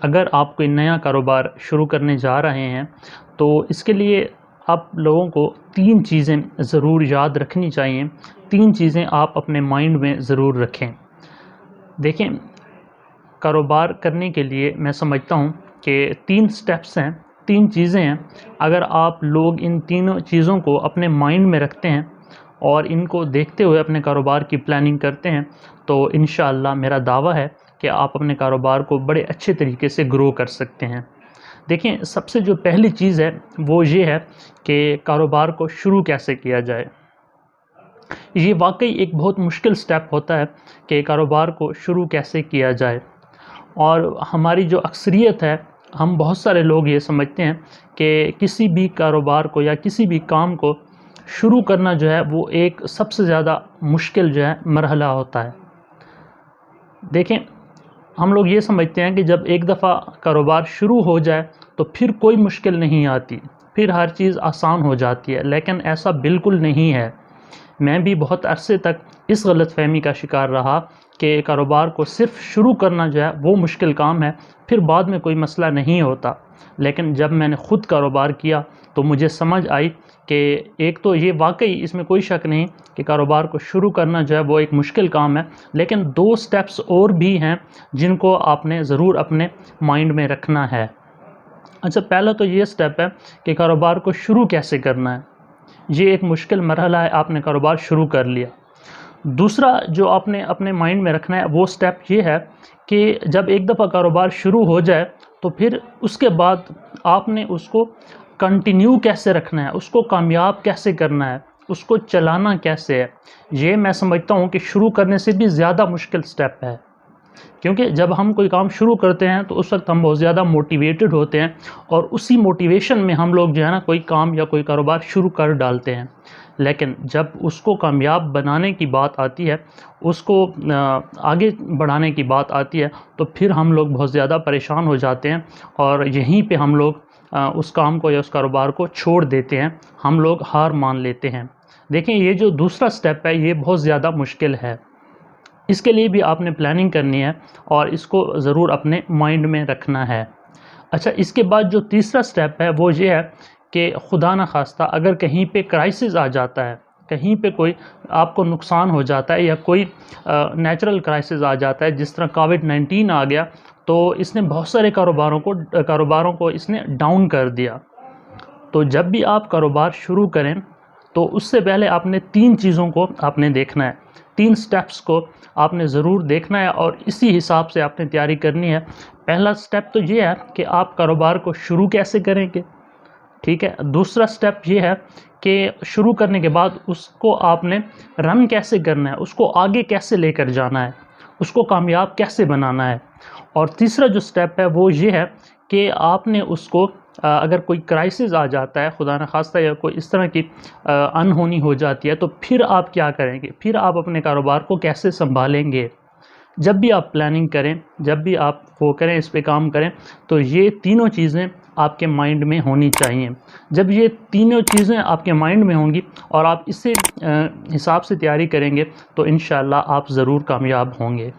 अगर आप कोई नया कारोबार शुरू करने जा रहे हैं तो इसके लिए आप लोगों को 3 चीज़ें ज़रूर याद रखनी चाहिए। 3 चीज़ें आप अपने माइंड में ज़रूर रखें। देखें, कारोबार करने के लिए मैं समझता हूँ कि 3 स्टेप्स हैं, 3 चीज़ें हैं। अगर आप लोग इन तीनों चीज़ों को अपने माइंड में रखते हैं और इनको देखते हुए अपने कारोबार की प्लानिंग करते हैं तो इंशाअल्लाह मेरा दावा है कि आप अपने कारोबार को बड़े अच्छे तरीके से ग्रो कर सकते हैं। देखें, सबसे जो पहली चीज़ है वो ये है कि कारोबार को शुरू कैसे किया जाए। ये वाक़ई एक बहुत मुश्किल स्टेप होता है कि कारोबार को शुरू कैसे किया जाए। और हमारी जो अक्सरियत है, हम बहुत सारे लोग ये समझते हैं कि किसी भी कारोबार को या किसी भी काम को शुरू करना जो है वो एक सबसे ज़्यादा मुश्किल जो है मरहला होता है। देखें, हम लोग ये समझते हैं कि जब एक दफ़ा कारोबार शुरू हो जाए तो फिर कोई मुश्किल नहीं आती, फिर हर चीज़ आसान हो जाती है, लेकिन ऐसा बिल्कुल नहीं है। मैं भी बहुत अरसे तक इस गलतफ़हमी का शिकार रहा कि कारोबार को सिर्फ़ शुरू करना जो है वो मुश्किल काम है, फिर बाद में कोई मसला नहीं होता। लेकिन जब मैंने ख़ुद कारोबार किया तो मुझे समझ आई कि एक तो ये वाक़ई इसमें कोई शक नहीं कि कारोबार को शुरू करना जो है वो एक मुश्किल काम है, लेकिन 2 स्टेप्स और भी हैं जिनको आपने ज़रूर अपने माइंड में रखना है। अच्छा, पहला तो ये स्टेप है कि कारोबार को शुरू कैसे करना है। ये एक मुश्किल मरहला है, आपने कारोबार शुरू कर लिया। दूसरा जो आपने अपने माइंड में रखना है वो स्टेप ये है कि जब एक दफ़ा कारोबार शुरू हो जाए तो फिर उसके बाद आपने उसको कंटिन्यू कैसे रखना है, उसको कामयाब कैसे करना है, उसको चलाना कैसे है। ये मैं समझता हूँ कि शुरू करने से भी ज़्यादा मुश्किल स्टेप है, क्योंकि जब हम कोई काम शुरू करते हैं तो उस वक्त हम बहुत ज़्यादा मोटिवेटेड होते हैं और उसी मोटिवेशन में हम लोग जो है ना कोई काम या कोई कारोबार शुरू कर डालते हैं। लेकिन जब उसको कामयाब बनाने की बात आती है, उसको आगे बढ़ाने की बात आती है तो फिर हम लोग बहुत ज़्यादा परेशान हो जाते हैं और यहीं पे हम लोग उस काम को या उस कारोबार को छोड़ देते हैं, हम लोग हार मान लेते हैं। देखें, ये जो दूसरा स्टेप है ये बहुत ज़्यादा मुश्किल है। इसके लिए भी आपने प्लानिंग करनी है और इसको ज़रूर अपने माइंड में रखना है। अच्छा, इसके बाद जो तीसरा स्टेप है वो ये है कि खुदा न खास्ता अगर कहीं पे क्राइसिस आ जाता है, कहीं पे कोई आपको नुकसान हो जाता है या कोई नेचुरल क्राइसिस आ जाता है, जिस तरह कोविड-19 आ गया तो इसने बहुत सारे कारोबारों को इसने डाउन कर दिया। तो जब भी आप कारोबार शुरू करें तो उससे पहले आपने 3 चीज़ों को आपने देखना है, 3 स्टेप्स को आपने ज़रूर देखना है और इसी हिसाब से आपने तैयारी करनी है। पहला स्टेप तो ये है कि आप कारोबार को शुरू कैसे करेंगे, ठीक है। दूसरा स्टेप ये है कि शुरू करने के बाद उसको आपने रन कैसे करना है, उसको आगे कैसे लेकर जाना है, उसको कामयाब कैसे बनाना है। और तीसरा जो स्टेप है वो ये है कि आपने उसको अगर कोई क्राइसिस आ जाता है, खुदा न खास्ता, या कोई इस तरह की अनहोनी हो जाती है तो फिर आप क्या करेंगे, फिर आप अपने कारोबार को कैसे संभालेंगे। जब भी आप प्लानिंग करें, जब भी आप वो करें, इस पे काम करें, तो ये तीनों चीज़ें आपके माइंड में होनी चाहिए। जब ये तीनों चीज़ें आपके माइंड में होंगी और आप इसी हिसाब से तैयारी करेंगे तो इंशाअल्लाह आप ज़रूर कामयाब होंगे।